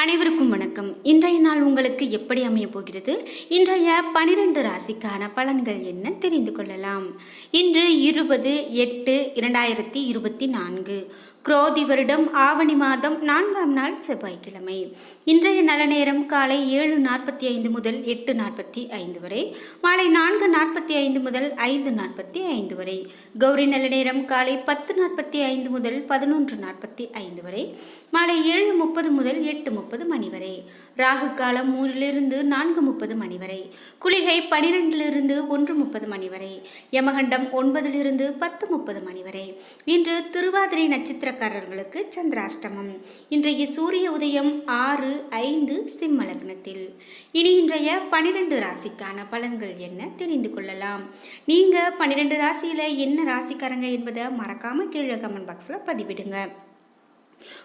அனைவருக்கும் வணக்கம். இன்றைய நாள் உங்களுக்கு எப்படி அமைய போகிறது? இன்றைய 12 ராசிக்கான பலன்கள் என்ன தெரிந்து கொள்ளலாம். இன்று 20/8/2024 குரோதி வருடம் ஆவணி மாதம் 4ஆம் நாள் செவ்வாய்க்கிழமை. இன்றைய நல்ல நேரம் காலை 7:45 முதல் 8:45 வரை, மாலை 4:45 முதல் 5:45 வரை. கௌரி நல்ல நேரம் காலை 10:45 முதல் 11:45 வரை, மாலை 7:30 முதல் 8:30 மணி வரை. ராகு காலம் 3 4:30 மணி வரை. குளிகை 12 1:30 மணி வரை. யமகண்டம் 9 10:30 மணி வரை. இன்று திருவாதிரை நட்சத்திரக்காரர்களுக்கு சந்திராஷ்டமம். இன்றைய சூரிய உதயம் 6:05 சிம்ம லக்னத்தில். இனி இன்றைய 12 ராசிக்கான பலன்கள் என்ன தெரிந்து கொள்ளலாம். நீங்க 12 ராசியில என்ன ராசிக்காரங்க என்பதை மறக்காம கீழே கமெண்ட் பாக்ஸ்ல பதிவிடுங்க.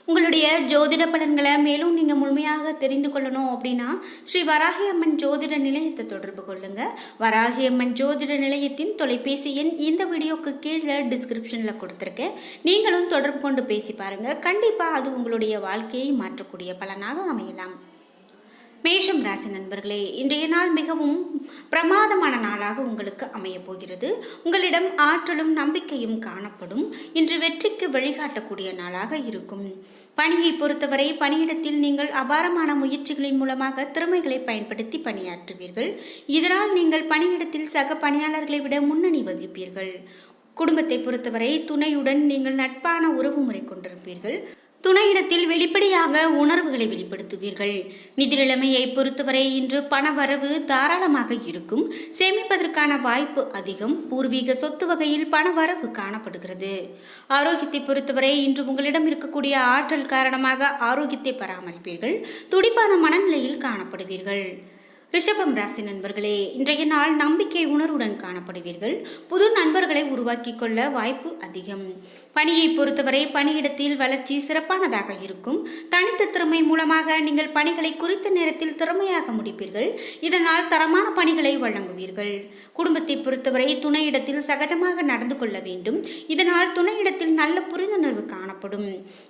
உங்களுடைய ஜோதிட பலன்களை மேலும் நீங்கள் முழுமையாக தெரிந்து கொள்ளணும் அப்படின்னா ஸ்ரீ வராகி அம்மன் ஜோதிட நிலையத்தை தொடர்பு கொள்ளுங்க. வராகி அம்மன் ஜோதிட நிலையத்தின் தொலைபேசி எண் இந்த வீடியோக்கு கீழே டிஸ்கிரிப்ஷனில் கொடுத்துருக்கேன். நீங்களும் தொடர்பு கொண்டு பேசி பாருங்கள். கண்டிப்பாக அது உங்களுடைய வாழ்க்கையை மாற்றக்கூடிய பலனாக அமையலாம். மேஷம் ராசி நண்பர்களே, இன்றைய நாள் மிகவும் பிரமாதமான நாளாக உங்களுக்கு அமைய போகிறது. உங்களிடம் ஆற்றலும் நம்பிக்கையும் காணப்படும். இன்று வெற்றிக்கு வழிகாட்டக்கூடிய நாளாக இருக்கும். பணியை பொறுத்தவரை பணியிடத்தில் நீங்கள் அபாரமான முயற்சிகளின் மூலமாக திறமைகளை பயன்படுத்தி பணியாற்றுவீர்கள். இதனால் நீங்கள் பணியிடத்தில் சக பணியாளர்களை விட முன்னணி வகிப்பீர்கள். குடும்பத்தை பொறுத்தவரை துணையுடன் நீங்கள் நட்பான உறவு முறை கொண்டிருப்பீர்கள். துணையிடத்தில் வெளிப்படையாக உணர்வுகளை வெளிப்படுத்துவீர்கள். நிதி நிலைமையை பொறுத்தவரை இன்று பணவரவு தாராளமாக இருக்கும். சேமிப்பதற்கான வாய்ப்பு அதிகம். பூர்வீக சொத்து வகையில் பணவரவு காணப்படுகிறது. ஆரோக்கியத்தை பொறுத்தவரை இன்று உங்களிடம் இருக்கக்கூடிய ஆற்றல் காரணமாக ஆரோக்கியத்தை பராமரிப்பீர்கள். துடிப்பான மனநிலையில் காணப்படுவீர்கள். ரிஷபம் ராசி நண்பர்களே, இன்றைய நாள் நம்பிக்கை உணர்வுடன் காணப்படுவீர்கள். புது நண்பர்களை உருவாக்கி கொள்ள வாய்ப்பு அதிகம். பணியை பொறுத்தவரை பணியிடத்தில் வளர்ச்சி சிறப்பானதாக இருக்கும். தனித்த திறமை மூலமாக நீங்கள் பணிகளை குறித்த நேரத்தில் திறமையாக முடிப்பீர்கள். இதனால் தரமான பணிகளை வழங்குவீர்கள். குடும்பத்தை பொறுத்தவரை துணையிடத்தில் சகஜமாக நடந்து கொள்ள வேண்டும். இதனால் துணையிடத்தில் நல்ல புரிந்துணர்வு காணப்படும்.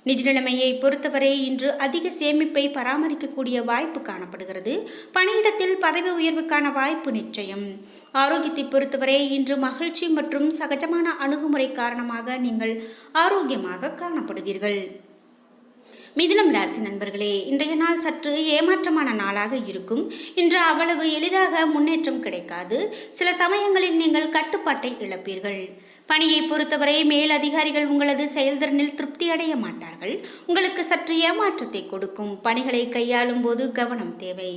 நிதி நிலைமையை பொறுத்தவரை இன்று அதிக சேமிப்பை பராமரிக்கக்கூடிய வாய்ப்பு காணப்படுகிறது. பணியிடத்தில் பதவி உயர்வுக்கான வாய்ப்பு நிச்சயம். ஆரோக்கியத்தை பொறுத்தவரை இன்று மகிழ்ச்சி மற்றும் சகஜமான அணுகுமுறை காரணமாக நீங்கள் ஆரோக்கியமாக காணப்படுவீர்கள். மிதுனம் ராசி நண்பர்களே, இன்றைய நாள் சற்று ஏமாற்றமான நாளாக இருக்கும். இன்று அவ்வளவு எளிதாக முன்னேற்றம் கிடைக்காது. சில சமயங்களில் நீங்கள் கட்டுப்பாட்டை இழப்பீர்கள். பணியை பொறுத்தவரை மேல் அதிகாரிகள் உங்களது செயல்திறனில் திருப்தி அடைய மாட்டார்கள். உங்களுக்கு சற்று ஏமாற்றத்தை கொடுக்கும். பணிகளை கையாளும் போது கவனம் தேவை.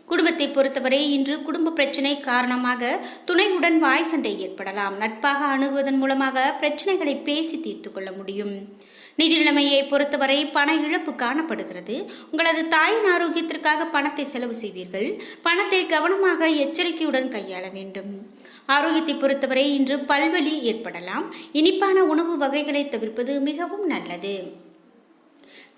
குடும்பத்தை பொறுத்தவரை இன்று குடும்ப பிரச்சனை காரணமாக துணையுடன் வாய் சண்டை ஏற்படலாம். நட்பாக அணுகுவதன் மூலமாக பிரச்சனைகளை பேசி தீர்த்து கொள்ள முடியும். நிதி நிலைமையை பொறுத்தவரை பண இழப்பு காணப்படுகிறது. உங்களது தாயின் ஆரோக்கியத்திற்காக பணத்தை செலவு செய்வீர்கள். பணத்தை கவனமாக எச்சரிக்கையுடன் கையாள வேண்டும். ஆரோக்கியத்தை பொறுத்தவரை இன்று பல்வலி ஏற்படலாம். இனிப்பான உணவு வகைகளை தவிர்ப்பது மிகவும் நல்லது.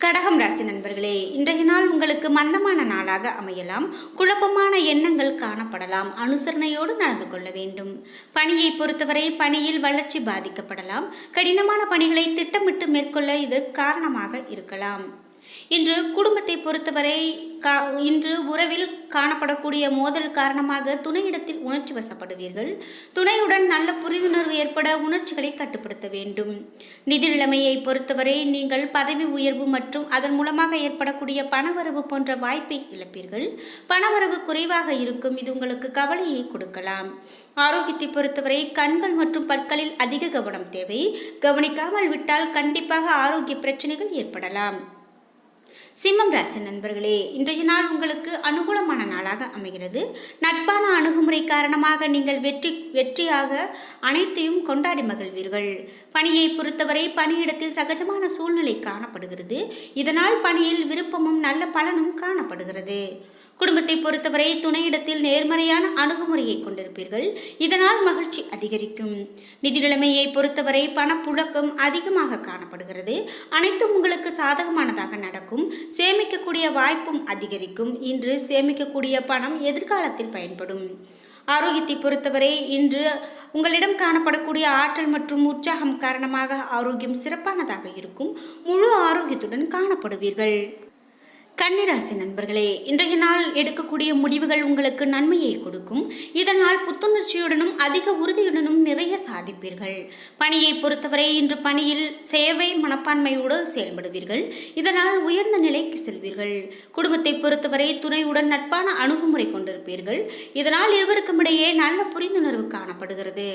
கடகம் ராசி நண்பர்களே, இன்றைய நாள் உங்களுக்கு மந்தமான நாளாக அமையலாம். குழப்பமான எண்ணங்கள் காணப்படலாம். அனுசரணையோடு நடந்து கொள்ள வேண்டும். பணியை பொறுத்தவரை பணியில் வளர்ச்சி பாதிக்கப்படலாம். கடினமான பணிகளை திட்டமிட்டு மேற்கொள்ள இது காரணமாக இருக்கலாம். இன்று குடும்பத்தை பொறுத்தவரை இன்று உறவில் காணப்படக்கூடிய மோதல் காரணமாக துணையிடத்தில் உணர்ச்சி வசப்படுவீர்கள். துணையுடன் நல்ல புரிந்துணர்வு ஏற்பட உணர்ச்சிகளை கட்டுப்படுத்த வேண்டும். நிதி நிலைமையை பொறுத்தவரை நீங்கள் பதவி உயர்வு மற்றும் அதன் மூலமாக ஏற்படக்கூடிய பணவரவு போன்ற வாய்ப்பை இழப்பீர்கள். பணவரவு குறைவாக இருக்கும். இது உங்களுக்கு கவலையை கொடுக்கலாம். ஆரோக்கியத்தை பொறுத்தவரை கண்கள் மற்றும் பற்களில் அதிக கவனம் தேவை. கவனிக்காமல் விட்டால் கண்டிப்பாக ஆரோக்கிய பிரச்சனைகள் ஏற்படலாம். சிம்மம் ராசி நண்பர்களே, இன்றைய நாள் உங்களுக்கு அனுகூலமான நாளாக அமைகிறது. நட்பான அணுகுமுறை காரணமாக நீங்கள் வெற்றியாக அனைத்தையும் கொண்டாடி மகிழ்வீர்கள். பணியை பொறுத்தவரை பணியிடத்தில் சகஜமான சூழ்நிலை காணப்படுகிறது. இதனால் பணியில் விருப்பமும் நல்ல பலனும் காணப்படுகிறது. குடும்பத்தை பொறுத்தவரை துணையிடத்தில் நேர்மறையான அணுகுமுறையை கொண்டிருப்பீர்கள். இதனால் மகிழ்ச்சி அதிகரிக்கும். நிதி நிலைமையை பொறுத்தவரை பணப்புழக்கம் அதிகமாக காணப்படுகிறது. அனைத்தும் உங்களுக்கு சாதகமானதாக நடக்கும். சேமிக்கக்கூடிய வாய்ப்பும் அதிகரிக்கும். இன்று சேமிக்கக்கூடிய பணம் எதிர்காலத்தில் பயன்படும். ஆரோக்கியத்தை பொறுத்தவரை இன்று உங்களிடம் காணப்படக்கூடிய ஆற்றல் மற்றும் உற்சாகம் காரணமாக ஆரோக்கியம் சிறப்பானதாக இருக்கும். முழு ஆரோக்கியத்துடன் காணப்படுவீர்கள். கன்னிராசி நண்பர்களே, இன்றைய நாள் எடுக்கக்கூடிய முடிவுகள் உங்களுக்கு நன்மையை கொடுக்கும். இதனால் புத்துணர்ச்சியுடனும் அதிக உறுதியுடனும் நிறைய சாதிப்பீர்கள். பணியை பொறுத்தவரை இன்று பணியில் சேவை மனப்பான்மையோடு செயல்படுவீர்கள். இதனால் உயர்ந்த நிலைக்கு செல்வீர்கள். குடும்பத்தை பொறுத்தவரை துணையுடன் நட்பான அணுகுமுறை கொண்டிருப்பீர்கள். இதனால் இருவருக்கும் இடையே நல்ல புரிந்துணர்வு காணப்படுகிறது.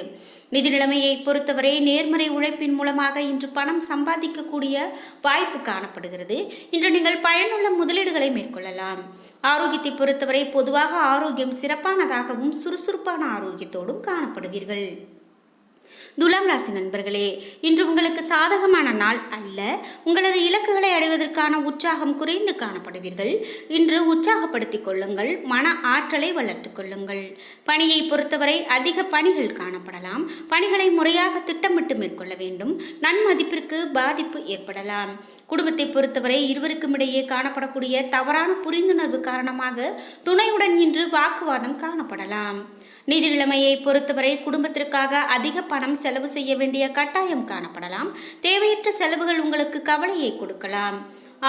நிதி நிலைமையை பொறுத்தவரை நேர்மறை உழைப்பின் மூலமாக இன்று பணம் சம்பாதிக்கக்கூடிய வாய்ப்பு காணப்படுகிறது. இன்று நீங்கள் பயனுள்ள முதலீடுகளை மேற்கொள்ளலாம். ஆரோக்கியத்தை பொறுத்தவரை பொதுவாக ஆரோக்கியம் சிறப்பானதாகவும் சுறுசுறுப்பான ஆரோக்கியத்தோடும் காணப்படுவீர்கள். துலாம் ராசி நண்பர்களே, இன்று உங்களுக்கு சாதகமான நாள் அல்ல. உங்களது இலக்குகளை அடைவதற்கான உற்சாகம் குறைந்து காணப்படுவீர்கள். இன்று உற்சாகப்படுத்திக் கொள்ளுங்கள். மன ஆற்றலை வளர்த்துக் கொள்ளுங்கள். பணியை பொறுத்தவரை அதிக பணிகள் காணப்படலாம். பணிகளை முறையாக திட்டமிட்டு மேற்கொள்ள வேண்டும். நன்மதிப்பிற்கு பாதிப்பு ஏற்படலாம். குடும்பத்தை பொறுத்தவரை இருவருக்கும் இடையே காணப்படக்கூடிய தவறான புரிந்துணர்வு காரணமாக துணையுடன் இன்று வாக்குவாதம் காணப்படலாம். நிதி நிலைமையை பொறுத்தவரை குடும்பத்திற்காக அதிக பணம் செலவு செய்ய வேண்டிய கட்டாயம் காணப்படலாம். தேவையற்ற செலவுகள் உங்களுக்கு கவலையை கொடுக்கலாம்.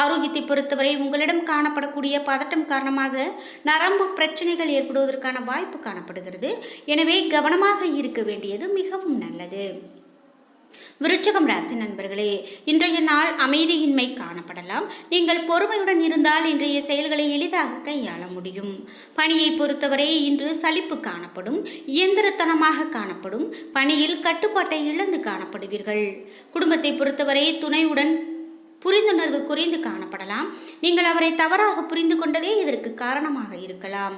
ஆரோக்கியத்தை பொறுத்தவரை உங்களிடம் காணப்படக்கூடிய பதட்டம் காரணமாக நரம்பு பிரச்சனைகள் ஏற்படுவதற்கான வாய்ப்பு காணப்படுகிறது. எனவே கவனமாக இருக்க வேண்டியது மிகவும் நல்லது. விருச்சிகம் ராசி நண்பர்களே, இன்றைய நாள் அமைதியின்மை காணப்படலாம். நீங்கள் பொறுமையுடன் இருந்தால் இன்றைய செயல்களை எளிதாக கையாள முடியும். பணியை பொறுத்தவரை இன்று சலிப்பு காணப்படும். இயந்திரத்தனமாக காணப்படும். பணியில் கட்டுப்பாட்டை இழந்து காணப்படுவீர்கள். குடும்பத்தை பொறுத்தவரை துணையுடன் புரிந்துணர்வு குறைந்து காணப்படலாம். நீங்கள் அவரை தவறாக புரிந்து கொண்டதே இதற்கு காரணமாக இருக்கலாம்.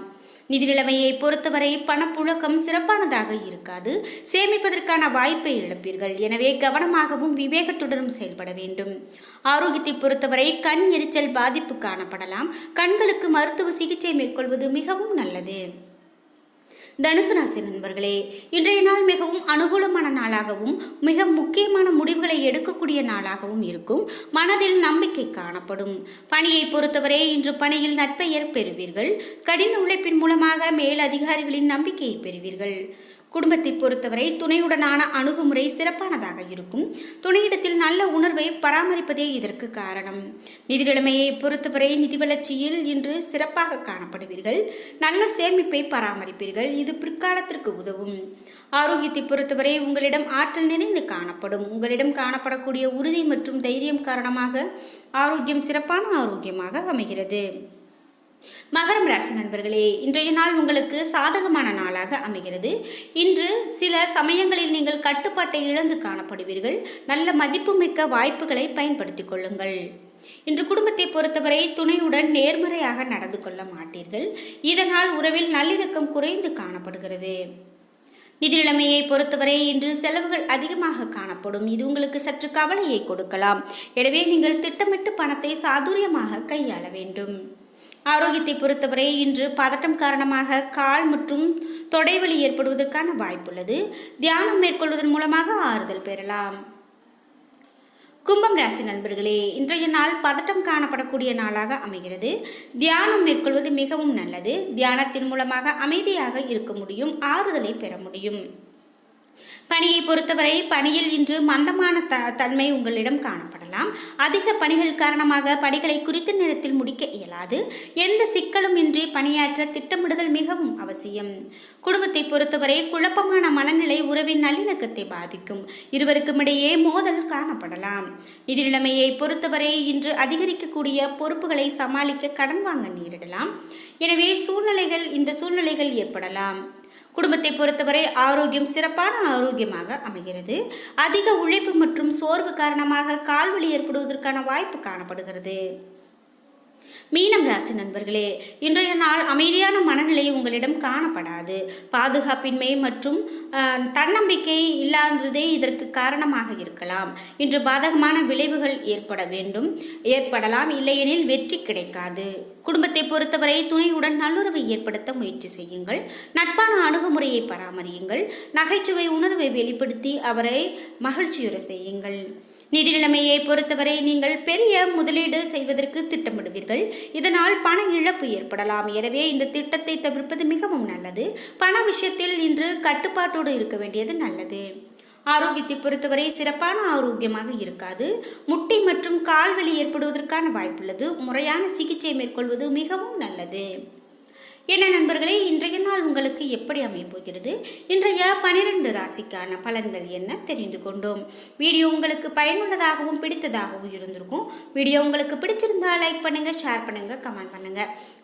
நிதி நிலைமையை பொறுத்தவரை பணப்புழக்கம் சிறப்பானதாக இருக்காது. சேமிப்பதற்கான வாய்ப்பை இழப்பீர்கள். எனவே கவனமாகவும் விவேகத்துடனும் செயல்பட வேண்டும். ஆரோக்கியத்தை பொறுத்தவரை கண் எரிச்சல் பாதிப்பு காணப்படலாம். கண்களுக்கு மருத்துவ சிகிச்சை மேற்கொள்வது மிகவும் நல்லது. தனுசு ராசி நண்பர்களே, இன்றைய நாள் மிகவும் அனுகூலமான நாளாகவும் மிக முக்கியமான முடிவுகளை எடுக்கக்கூடிய நாளாகவும் இருக்கும். மனதில் நம்பிக்கை காணப்படும். பணியை பொறுத்தவரை இன்று பணியில் நற்பெயர் பெறுவீர்கள். கடின உழைப்பின் மூலமாக மேல் அதிகாரிகளின் நம்பிக்கையை பெறுவீர்கள். குடும்பத்தை பொறுத்தவரை துணையுடனான அணுகுமுறை சிறப்பானதாக இருக்கும். துணையிடத்தில் நல்ல உணர்வை பராமரிப்பதே இதற்கு காரணம். நிதி நிலைமையை பொறுத்தவரை நிதி வளர்ச்சியில் இன்று சிறப்பாக காணப்படுவீர்கள். நல்ல சேமிப்பை பராமரிப்பீர்கள். இது பிற்காலத்திற்கு உதவும். ஆரோக்கியத்தை பொறுத்தவரை உங்களிடம் ஆற்றல் நிறைந்து காணப்படும். உங்களிடம் காணப்படக்கூடிய உறுதி மற்றும் தைரியம் காரணமாக ஆரோக்கியம் சிறப்பான ஆரோக்கியமாக அமைகிறது. மகரம் ராசி நண்பர்களே, இன்றைய நாள் உங்களுக்கு சாதகமான நாளாக அமைகிறது. இன்று சில சமயங்களில் நீங்கள் கட்டுப்பாட்டை இழந்து காணப்படுவீர்கள். நல்ல மதிப்புமிக்க வாய்ப்புகளை பயன்படுத்திக் கொள்ளுங்கள். இன்று குடும்பத்தை பொறுத்தவரை துணையுடன் நேர்மறையாக நடந்து கொள்ள மாட்டீர்கள். இதனால் உறவில் நல்லிணக்கம் குறைந்து காணப்படுகிறது. நிதி நிலைமையை பொறுத்தவரை இன்று செலவுகள் அதிகமாக காணப்படும். இது உங்களுக்கு சற்று கவலையை கொடுக்கலாம். எனவே நீங்கள் திட்டமிட்டு பணத்தை சாதுரியமாக கையாள வேண்டும். ஆரோக்கியத்தை பொறுத்தவரை இன்று பதட்டம் காரணமாக கால் மற்றும் தொடைவலி ஏற்படுவதற்கான வாய்ப்புள்ளது. தியானம் மேற்கொள்வதன் மூலமாக ஆறுதல் பெறலாம். கும்பம் ராசி நண்பர்களே, இன்றைய நாள் பதட்டம் காணப்படக்கூடிய நாளாக அமைகிறது. தியானம் மேற்கொள்வது மிகவும் நல்லது. தியானத்தின் மூலமாக அமைதியாக இருக்க முடியும். ஆறுதலை பெற முடியும். பணியை பொறுத்தவரை பணியில் இன்று மந்தமான தன்மை உங்களிடம் காணப்படலாம். அதிக பணிகள் காரணமாக பணிகளை குறித்த நேரத்தில் முடிக்க இயலாது. எந்த சிக்கலும் இன்றி பணியாற்ற திட்டமிடுதல் மிகவும் அவசியம். குடும்பத்தை பொறுத்தவரை குழப்பமான மனநிலை உறவின் நல்லிணக்கத்தை பாதிக்கும். இருவருக்கும் இடையே மோதல் காணப்படலாம். நிதி நிலைமையை பொறுத்தவரை இன்று அதிகரிக்கக்கூடிய பொறுப்புகளை சமாளிக்க கடன் வாங்க நேரிடலாம். எனவே இந்த சூழ்நிலைகள் ஏற்படலாம். குடும்பத்தை பொறுத்தவரை ஆரோக்கியம் சிறப்பான ஆரோக்கியமாக அமைகிறது. அதிக உழைப்பு மற்றும் சோர்வு காரணமாக கால்வலி ஏற்படுவதற்கான வாய்ப்பு காணப்படுகிறது. மீனம் ராசி நண்பர்களே, இன்றைய நாள் அமைதியான மனநிலை உங்களிடம் காணப்படாது. பாதுகாப்பின்மை மற்றும் தன்னம்பிக்கை இல்லாததே இதற்கு காரணமாக இருக்கலாம். இன்று பாதகமான விளைவுகள் ஏற்படலாம். இல்லையெனில் வெற்றி கிடைக்காது. குடும்பத்தை பொறுத்தவரை துணையுடன் நல்லுறவை ஏற்படுத்த முயற்சி செய்யுங்கள். நட்பான அணுகுமுறையை பராமரியுங்கள். நகைச்சுவை உணர்வை வெளிப்படுத்தி அவரை மகிழ்ச்சியுற செய்யுங்கள். நிதி நிலைமையை பொறுத்தவரை நீங்கள் பெரிய முதலீடு செய்வதற்கு திட்டமிடுவீர்கள். இதனால் பண இழப்பு ஏற்படலாம். எனவே இந்த திட்டத்தை தவிர்ப்பது மிகவும் நல்லது. பண விஷயத்தில் இன்று கட்டுப்பாட்டோடு இருக்க வேண்டியது நல்லது. ஆரோக்கியத்தை பொறுத்தவரை சிறப்பான ஆரோக்கியமாக இருக்காது. முட்டி மற்றும் கால்வலி ஏற்படுவதற்கான வாய்ப்புள்ளது. முறையான சிகிச்சை மேற்கொள்வது மிகவும் நல்லது. என்ன நண்பர்களே, இன்றைய நாள் உங்களுக்கு எப்படி அமைய போகிறது? இன்றைய 12 ராசிக்கான பலன்கள் என்ன தெரிந்து கொண்டோம். வீடியோ உங்களுக்கு பயனுள்ளதாகவும் பிடித்ததாகவும் இருந்திருக்கும். வீடியோ உங்களுக்கு பிடிச்சிருந்தா லைக் பண்ணுங்க, ஷேர் பண்ணுங்க, கமெண்ட் பண்ணுங்க.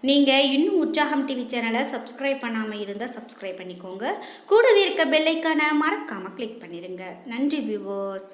நீங்க இன்னும் உற்சாகம் டிவி சேனலை சப்ஸ்கிரைப் பண்ணாமல் இருந்தால் சப்ஸ்கிரைப் பண்ணிக்கோங்க. கூடவே இருக்க பெல் ஐக்கானை மறக்காம கிளிக் பண்ணிருங்க. நன்றி வியூவர்ஸ்.